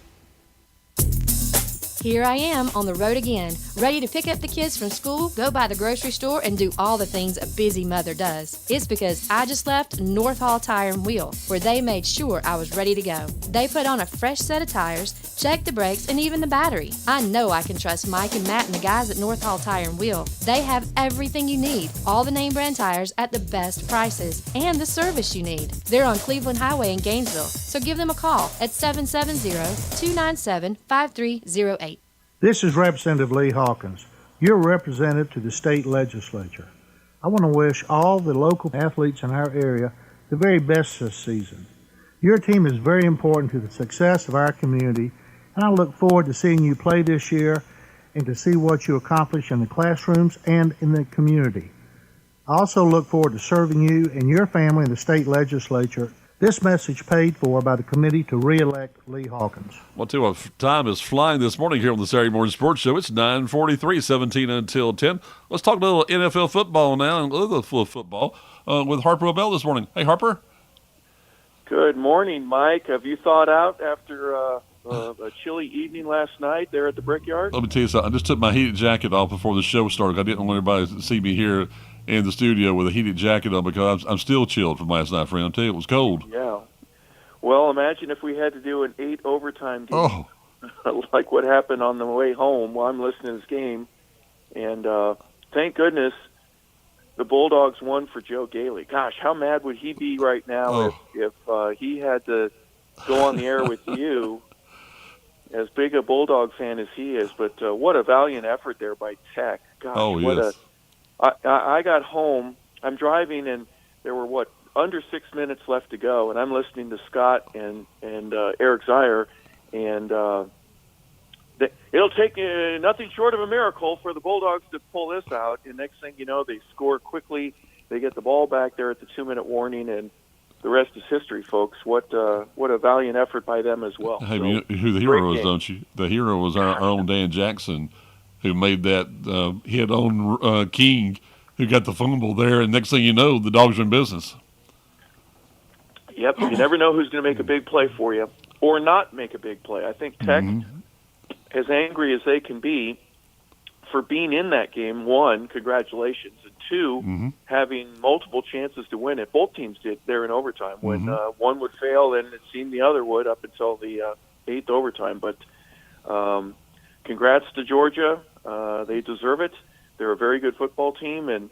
Speaker 9: Here I am on the road again, ready to pick up the kids from school, go by the grocery store, and do all the things a busy mother does. It's because I just left North Hall Tire and Wheel, where they made sure I was ready to go. They put on a fresh set of tires, checked the brakes, and even the battery. I know I can trust Mike and Matt and the guys at North Hall Tire and Wheel. They have everything you need, all the name brand tires at the best prices, and the service you need. They're on Cleveland Highway in Gainesville, so give them a call at 770-297-5308.
Speaker 10: This is Representative Lee Hawkins, your representative to the state legislature. I want to wish all the local athletes in our area the very best this season. Your team is very important to the success of our community, and I look forward to seeing you play this year and to see what you accomplish in the classrooms and in the community. I also look forward to serving you and your family in the state legislature. This message paid for by the committee to re-elect Lee Hawkins.
Speaker 2: Well, too, our time is flying this morning here on the Saturday Morning Sports Show. It's 9:43, 17 until 10. Let's talk a little NFL football now and other football with Harper Obell this morning. Hey, Harper.
Speaker 11: Good morning, Mike. Have you thawed out after a chilly evening last night there at the Brickyard?
Speaker 2: Let me tell you something. I just took my heated jacket off before the show started. I didn't want everybody to see me here in the studio with a heated jacket on because I'm still chilled from last night, friend. I'll tell you, it was cold.
Speaker 11: Yeah. Well, imagine if we had to do an 8 overtime game, like what happened on the way home while I'm listening to this game. And thank goodness the Bulldogs won for Joe Gailey. Gosh, how mad would he be right now if he had to go on the air with you, as big a Bulldog fan as he is. But what a valiant effort there by Tech. Gosh,
Speaker 2: yes.
Speaker 11: I got home. I'm driving, and there were, under 6 minutes left to go, and I'm listening to Scott and Eric Zier, and it'll take nothing short of a miracle for the Bulldogs to pull this out. And next thing you know, they score quickly. They get the ball back there at the 2-minute warning, and the rest is history, folks. What a valiant effort by them as well.
Speaker 2: Hey, you know who the hero was, don't you? The hero was our own Dan Jackson, who made that hit on King, who got the fumble there, and next thing you know, the Dogs are in business.
Speaker 11: Yep, you never know who's going to make a big play for you. or not make a big play. I think Tech, as angry as they can be for being in that game, one, congratulations, and two, having multiple chances to win it. Both teams did there in overtime. When one would fail, then it seemed the other would up until the eighth overtime. But congrats to Georgia. They deserve it. They're a very good football team, and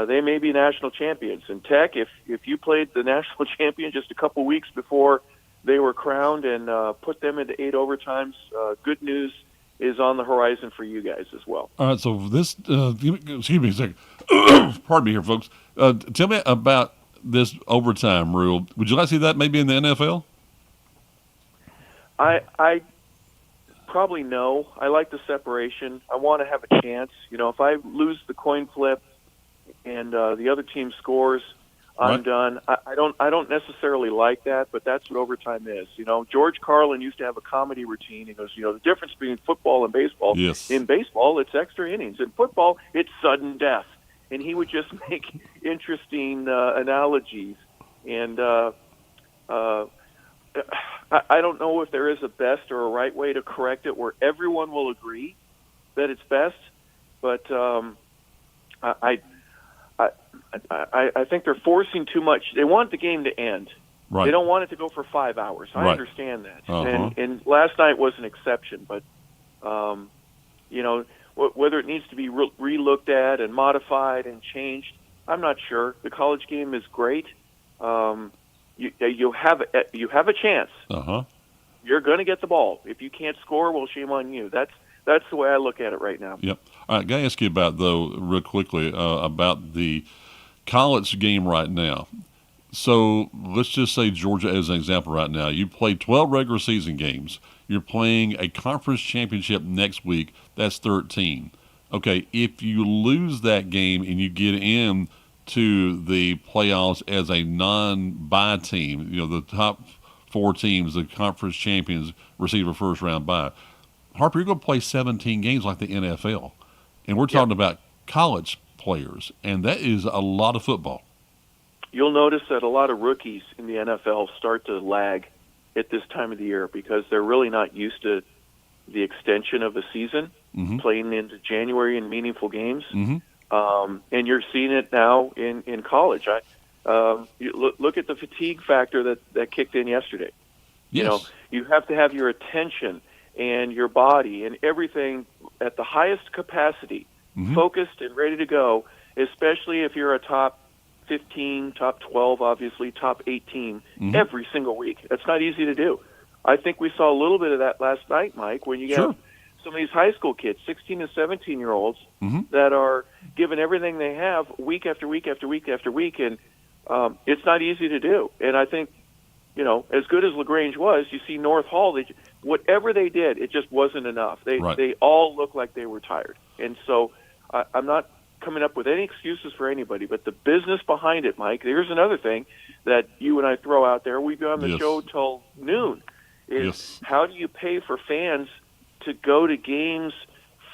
Speaker 11: they may be national champions. And Tech, if you played the national champion just a couple weeks before they were crowned and put them into 8 overtimes, good news is on the horizon for you guys as well.
Speaker 2: All right, so this, excuse me a second. Pardon me here, folks. Tell me about this overtime rule. Would you like to see that maybe in the NFL?
Speaker 11: I probably no. I like the separation. I want to have a chance. You know, if I lose the coin flip and the other team scores, I'm done. I don't necessarily like that, but that's what overtime is. You know, George Carlin used to have a comedy routine. He goes, you know, the difference between football and baseball.
Speaker 2: Yes.
Speaker 11: In baseball, it's extra innings. In football, it's sudden death. And he would just make interesting analogies. And I don't know if there is a best or a right way to correct it where everyone will agree that it's best, but I think they're forcing too much. They want the game to end.
Speaker 2: Right.
Speaker 11: They don't want it to go for 5 hours. I
Speaker 2: Right.
Speaker 11: understand that.
Speaker 2: Uh-huh.
Speaker 11: And last night was an exception. But, you know, whether it needs to be re-looked at and modified and changed, I'm not sure. The college game is great. You have a chance.
Speaker 2: Uh-huh.
Speaker 11: You're going to get the ball. If you can't score, well, shame on you. That's the way I look at it right now.
Speaker 2: Yep. All right, got to ask you about, though, real quickly, about the college game right now. So let's just say Georgia as an example right now. You played 12 regular season games. You're playing a conference championship next week. That's 13. Okay, if you lose that game and you get in to the playoffs as a non-bye team, you know, the top 4 teams, the conference champions, receive a first-round bye. Harper, you're going to play 17 games like the NFL. And we're talking about college players, and that is a lot of football.
Speaker 11: You'll notice that a lot of rookies in the NFL start to lag at this time of the year because they're really not used to the extension of a season, playing into January in meaningful games. And you're seeing it now in college. You look at the fatigue factor that kicked in yesterday.
Speaker 2: Yes.
Speaker 11: You know, you have to have your attention and your body and everything at the highest capacity, focused and ready to go, especially if you're a top 15, top 12, obviously, top 18 every single week. That's not easy to do. I think we saw a little bit of that last night, Mike, when you get some of these high school kids, 16 and 17-year-olds, that are giving everything they have week after week after week after week, and it's not easy to do. And I think, you know, as good as LaGrange was, you see North Hall, whatever they did, it just wasn't enough. They all looked like they were tired. And so I'm not coming up with any excuses for anybody, but the business behind it, Mike, here's another thing that you and I throw out there. We've been on the show till noon. How do you pay for fans to go to games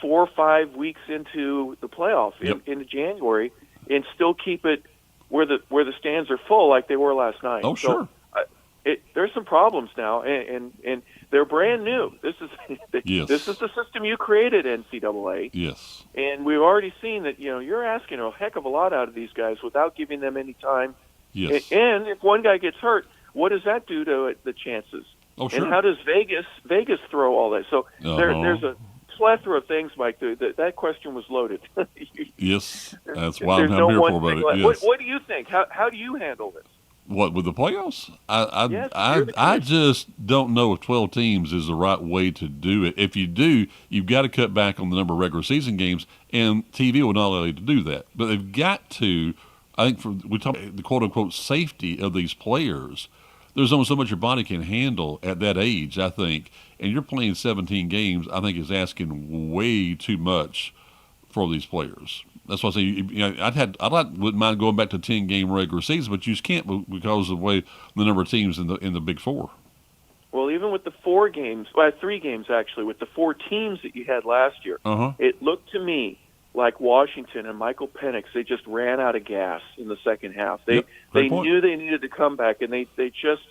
Speaker 11: 4 or 5 weeks into the playoff into January and still keep it where the stands are full like they were last night?
Speaker 2: Oh, sure.
Speaker 11: There's some problems now, and they're brand new. This is this is the system you created, NCAA.
Speaker 2: Yes.
Speaker 11: And we've already seen that, you know, you're asking a heck of a lot out of these guys without giving them any time.
Speaker 2: Yes.
Speaker 11: And if one guy gets hurt, what does that do to the chances?
Speaker 2: Oh, sure.
Speaker 11: And how does Vegas throw all that? So there's a plethora of things, Mike. That question was loaded.
Speaker 2: Yes, that's why I'm
Speaker 11: no
Speaker 2: here
Speaker 11: one
Speaker 2: for
Speaker 11: thing
Speaker 2: about it.
Speaker 11: like,
Speaker 2: Yes.
Speaker 11: What do you think? How do you handle this?
Speaker 2: What, with the playoffs?
Speaker 11: Yes,
Speaker 2: I just don't know if 12 teams is the right way to do it. If you do, you've got to cut back on the number of regular season games, and TV will not allow you to do that. But they've got to, I think, we talk about the quote-unquote safety of these players. There's only so much your body can handle at that age, I think. And you're playing 17 games, I think is asking way too much for these players. That's why I say, you know, wouldn't mind going back to 10-game regular season, but you just can't because of the way the number of teams in the Big Four.
Speaker 11: Well, even with the 3 games actually, with the 4 teams that you had last year, it looked to me like Washington and Michael Penix, they just ran out of gas in the second half. They
Speaker 2: point.
Speaker 11: knew they needed to come back, and they just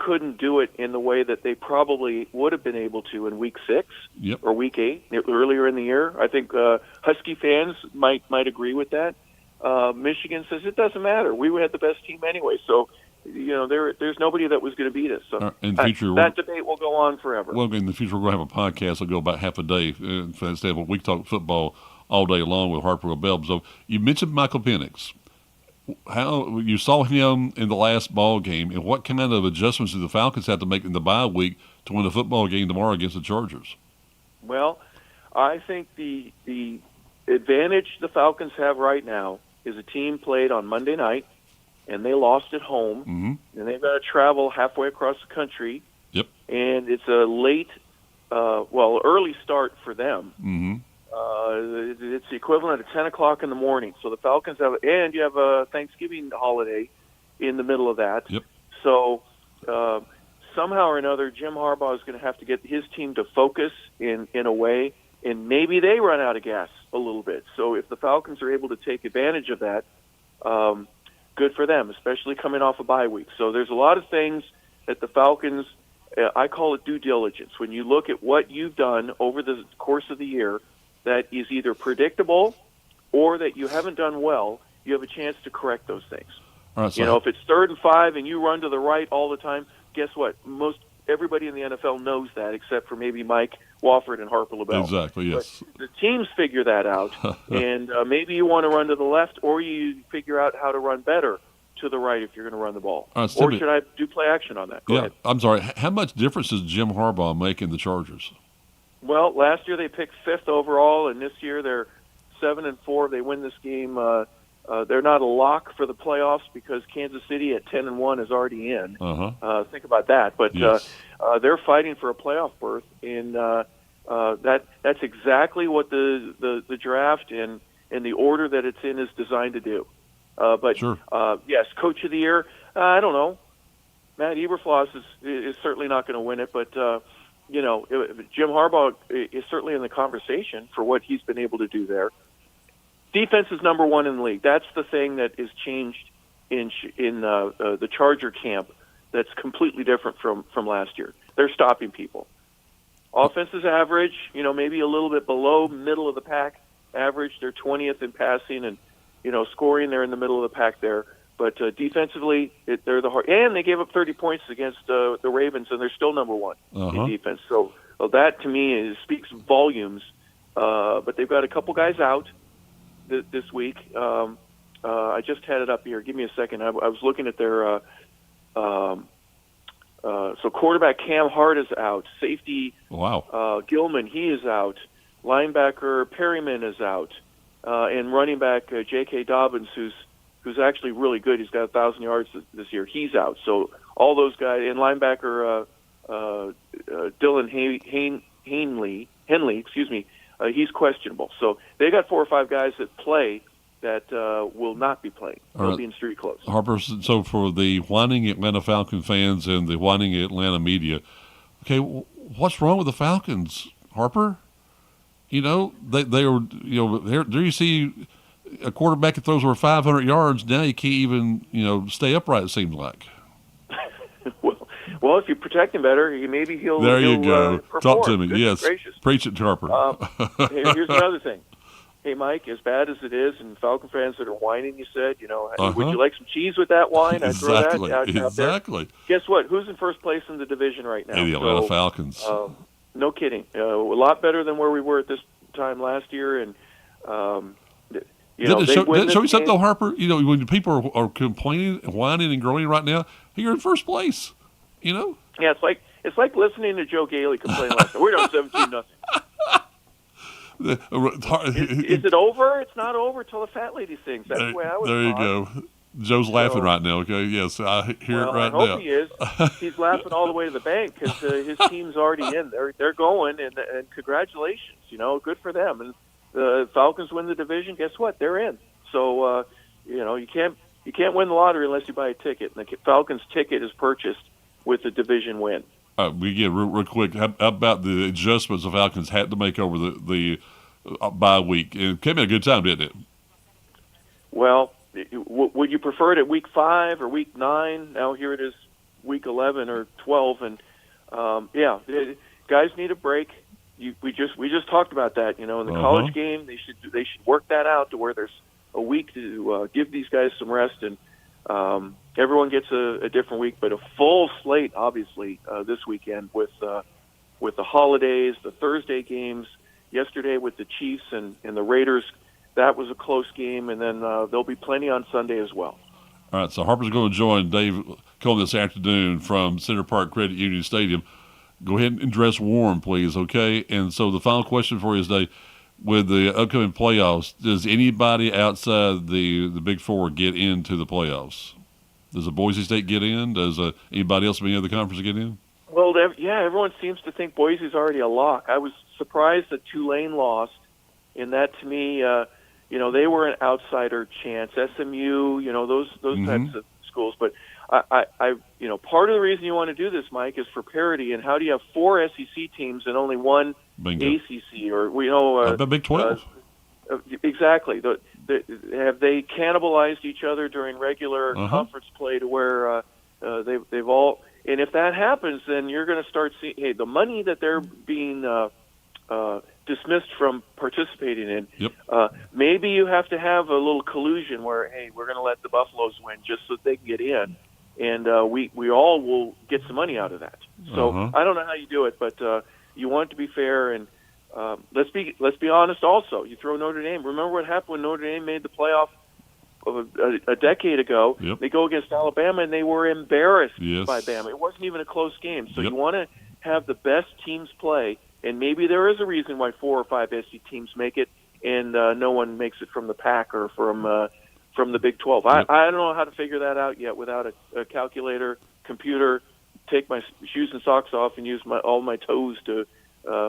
Speaker 11: couldn't do it in the way that they probably would have been able to in Week 6 or Week 8 earlier in the year. I think Husky fans might agree with that. Michigan says it doesn't matter. We had the best team anyway, so there's nobody that was going to beat us. So
Speaker 2: in the future,
Speaker 11: that debate will go on forever.
Speaker 2: Well, in the future, we're going to have a podcast that'll go about half a day. For example, we talk football all day long with Harper Bell. So you mentioned Michael Penix. How you saw him in the last ball game, and what kind of adjustments do the Falcons have to make in the bye week to win a football game tomorrow against the Chargers?
Speaker 11: Well, I think the advantage the Falcons have right now is a team played on Monday night, and they lost at home, and they've got to travel halfway across the country.
Speaker 2: Yep.
Speaker 11: And it's a early start for them. It's the equivalent of 10 o'clock in the morning. So the Falcons and you have a Thanksgiving holiday in the middle of that.
Speaker 2: Yep.
Speaker 11: So somehow or another, Jim Harbaugh is going to have to get his team to focus in a way, and maybe they run out of gas a little bit. So if the Falcons are able to take advantage of that, good for them, especially coming off a bye week. So there's a lot of things that the Falcons, I call it due diligence. When you look at what you've done over the course of the year that is either predictable or that you haven't done well, you have a chance to correct those things.
Speaker 2: All right, so
Speaker 11: if it's 3rd and 5 and you run to the right all the time, guess what? Most everybody in the NFL knows that, except for maybe Mike Wofford and Harper LaBelle.
Speaker 2: Exactly, yes.
Speaker 11: But the teams figure that out, and maybe you want to run to the left, or you figure out how to run better to the right if you're going to run the ball. Or should I do play action on that? Go ahead.
Speaker 2: I'm sorry. How much difference does Jim Harbaugh make in the Chargers?
Speaker 11: Well, last year they picked 5th overall, and this year they're 7-4. They win this game. They're not a lock for the playoffs because Kansas City at 10-1 is already in. Think about that. But they're fighting for a playoff berth, and that's exactly what the draft and the order that it's in is designed to do. Yes, Coach of the Year. I don't know. Matt Eberfloss is certainly not going to win it, but Jim Harbaugh is certainly in the conversation for what he's been able to do there. Defense is number 1 in the league. That's the thing that is changed in the Charger camp. That's completely different from last year. They're stopping people. Offense is average, maybe a little bit below middle of the pack average. They're 20th in passing and scoring. They're in the middle of the pack there. But defensively, they're the hard. And they gave up 30 points against the Ravens, and they're still number 1 in defense. So that to me speaks volumes. But they've got a couple guys out this week. I just had it up here. Give me a second. I was looking at their so quarterback Cam Hart is out. Safety Gilman, he is out. Linebacker Perryman is out. And running back J.K. Dobbins, who's actually really good. He's got 1,000 yards this year. He's out. So all those guys, and linebacker Dylan Henley, he's questionable. So they got 4 or 5 guys that play that will not be playing. They'll be in street clothes.
Speaker 2: Harper, so for the whining Atlanta Falcon fans and the whining Atlanta media, okay, what's wrong with the Falcons, Harper? They are, there you see a quarterback that throws over 500 yards. Now you can't even, stay upright, it seems like.
Speaker 11: Well, if you protect him better, maybe he'll.
Speaker 2: There you go. Talk to me.
Speaker 11: Goodness
Speaker 2: yes,
Speaker 11: gracious.
Speaker 2: Preach it, Harper.
Speaker 11: Here's another thing. Hey, Mike, as bad as it is, and Falcon fans that are whining, you said, would you like some cheese with that wine? I throw that out there. Guess what? Who's in first place in the division right now?
Speaker 2: The Atlanta Falcons.
Speaker 11: No kidding. A lot better than where we were at this time last year, and
Speaker 2: did it show you something, though, Harper? When people are complaining, whining, and groaning right now, you're in first place. Yeah,
Speaker 11: it's like listening to Joe Gailey complain last night. We're down 17-0. Is it over? It's not over till the fat lady sings. That's the way I was.
Speaker 2: There you go. Joe's laughing right now. Okay, yes, I hear it right now.
Speaker 11: I hope he is. He's laughing all the way to the bank because his team's already in. They're going, and congratulations. Good for them. And the Falcons win the division. Guess what? They're in. So you can't win the lottery unless you buy a ticket. And the Falcons' ticket is purchased with the division win.
Speaker 2: We get real quick. How about the adjustments the Falcons had to make over the bye week? It came at a good time, didn't it?
Speaker 11: Well, would you prefer it at week 5 or week 9? Now here it is, week 11 or 12, and guys need a break. We just talked about that. In the college game, they should work that out to where there's a week to give these guys some rest, and everyone gets a different week. But a full slate, obviously, this weekend with the holidays, the Thursday games. Yesterday with the Chiefs and the Raiders, that was a close game, and then there'll be plenty on Sunday as well.
Speaker 2: All right, so Harper's going to join Dave Cohen this afternoon from Center Park Credit Union Stadium. Go ahead and dress warm, please, okay? And so the final question for you is, Dave, with the upcoming playoffs, does anybody outside the Big Four get into the playoffs? Does the Boise State get in? Does anybody else from any other conference get in?
Speaker 11: Well, everyone seems to think Boise's already a lock. I was surprised that Tulane lost, and that to me, they were an outsider chance. SMU, those types of schools. But I part of the reason you want to do this, Mike, is for parity. And how do you have 4 SEC teams and only one ACC or
Speaker 2: the Big 12?
Speaker 11: Exactly. Have they cannibalized each other during regular conference play to where they've all? And if that happens, then you're going to start seeing, the money that they're being dismissed from participating in, maybe you have to have a little collusion where, we're going to let the Buffaloes win just so they can get in, and we all will get some money out of that. So I don't know how you do it, but you want it to be fair, and let's be honest also. You throw Notre Dame. Remember what happened when Notre Dame made the playoff a decade ago? They go against Alabama, and they were embarrassed by Bama. It wasn't even a close game. So you want to have the best teams play, and maybe there is a reason why 4 or 5 SEC teams make it, and no one makes it from the Pac or from the Big 12. I don't know how to figure that out yet without a calculator, computer, take my shoes and socks off, and use all my toes to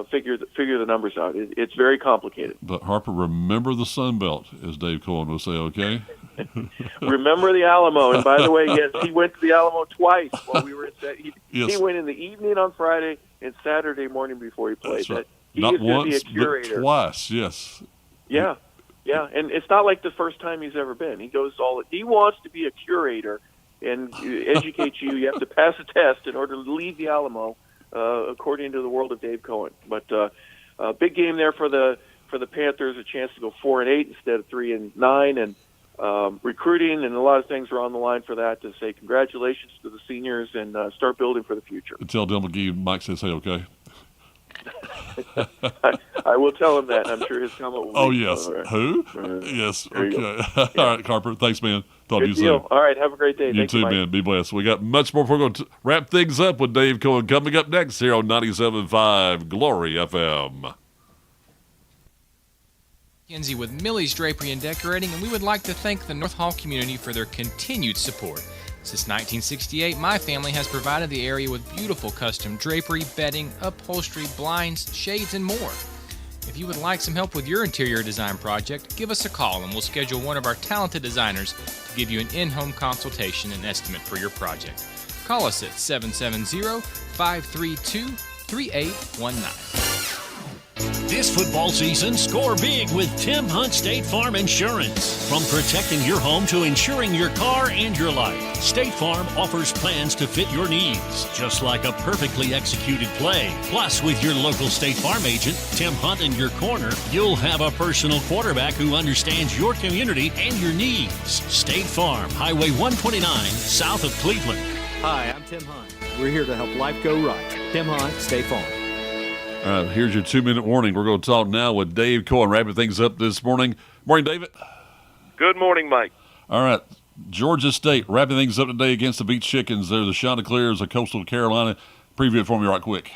Speaker 11: figure the numbers out. It's very complicated.
Speaker 2: But Harper, remember the Sun Belt, as Dave Cohen will say, okay?
Speaker 11: Remember the Alamo. And by the way, yes, he went to the Alamo twice while we were at that. He went in the evening on Friday and Saturday morning before he played.
Speaker 2: That's right.
Speaker 11: He
Speaker 2: Not
Speaker 11: is going
Speaker 2: once,
Speaker 11: to be a curator.
Speaker 2: but twice, yes.
Speaker 11: Yeah, and it's not like the first time he's ever been. He wants to be a curator and educate you. You have to pass a test in order to leave the Alamo, according to the world of Dave Cohen. But a big game there for the Panthers, a chance to go 4-8 instead of 3-9, and recruiting and a lot of things are on the line for that, to say congratulations to the seniors and start building for the future.
Speaker 2: Tell Del McGee Mike says, hey, okay?
Speaker 11: I will tell him that. I'm sure his comment will be.
Speaker 2: Oh, yes.
Speaker 11: Right.
Speaker 2: Who? Yes. Okay. All right, Carper. Thanks, man. Talk to you soon.
Speaker 11: All right. Have a great day.
Speaker 2: You too, man. Be blessed. We got much more. We're going to wrap things up with Dave Cohen coming up next here on 97.5 Glory FM.
Speaker 12: Kenzie with Millie's Drapery and Decorating, and we would like to thank the North Hall community for their continued support. Since 1968, my family has provided the area with beautiful custom drapery, bedding, upholstery, blinds, shades, and more. If you would like some help with your interior design project, give us a call and we'll schedule one of our talented designers to give you an in-home consultation and estimate for your project. Call us at 770-532-3819.
Speaker 13: This football season, score big with Tim Hunt State Farm Insurance. From protecting your home to insuring your car and your life, State Farm offers plans to fit your needs, just like a perfectly executed play. Plus, with your local State Farm agent, Tim Hunt, in your corner, you'll have a personal quarterback who understands your community and your needs. State Farm, Highway 129, south of Cleveland.
Speaker 14: Hi, I'm Tim Hunt. We're here to help life go right. Tim Hunt, State Farm.
Speaker 2: All right, here's your 2-minute warning. We're going to talk now with Dave Cohen, wrapping things up this morning. Morning, David.
Speaker 15: Good morning, Mike.
Speaker 2: All right, Georgia State wrapping things up today against the Beach Chickens. They're the Chanticleers of Coastal Carolina. Preview it for me right quick.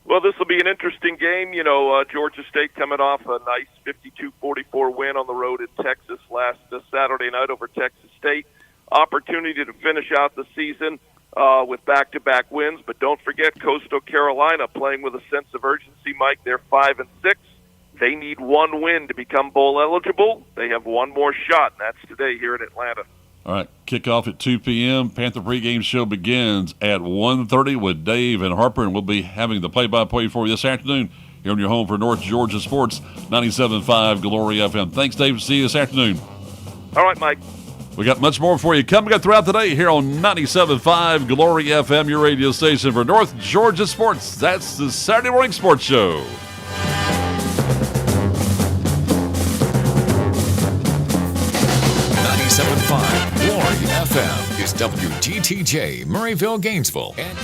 Speaker 15: Well, this will be an interesting game. Georgia State coming off a nice 52-44 win on the road in Texas last Saturday night over Texas State. Opportunity to finish out the season with back-to-back wins, but don't forget Coastal Carolina playing with a sense of urgency, Mike. They're 5-6. They need one win to become bowl eligible. They have one more shot, and that's today here in Atlanta.
Speaker 2: All right, kickoff at 2 p.m. Panther pregame show begins at 1:30 with Dave and Harper, and we'll be having the play-by-play for you this afternoon here on your home for North Georgia Sports, 97.5 Glory FM. Thanks, Dave. See you this afternoon.
Speaker 15: All right, Mike.
Speaker 2: We got much more for you coming up throughout the day here on 97.5 Glory FM, your radio station for North Georgia sports. That's the Saturday Morning Sports Show.
Speaker 1: 97.5 Glory FM is WGTJ, Murrayville, Gainesville. And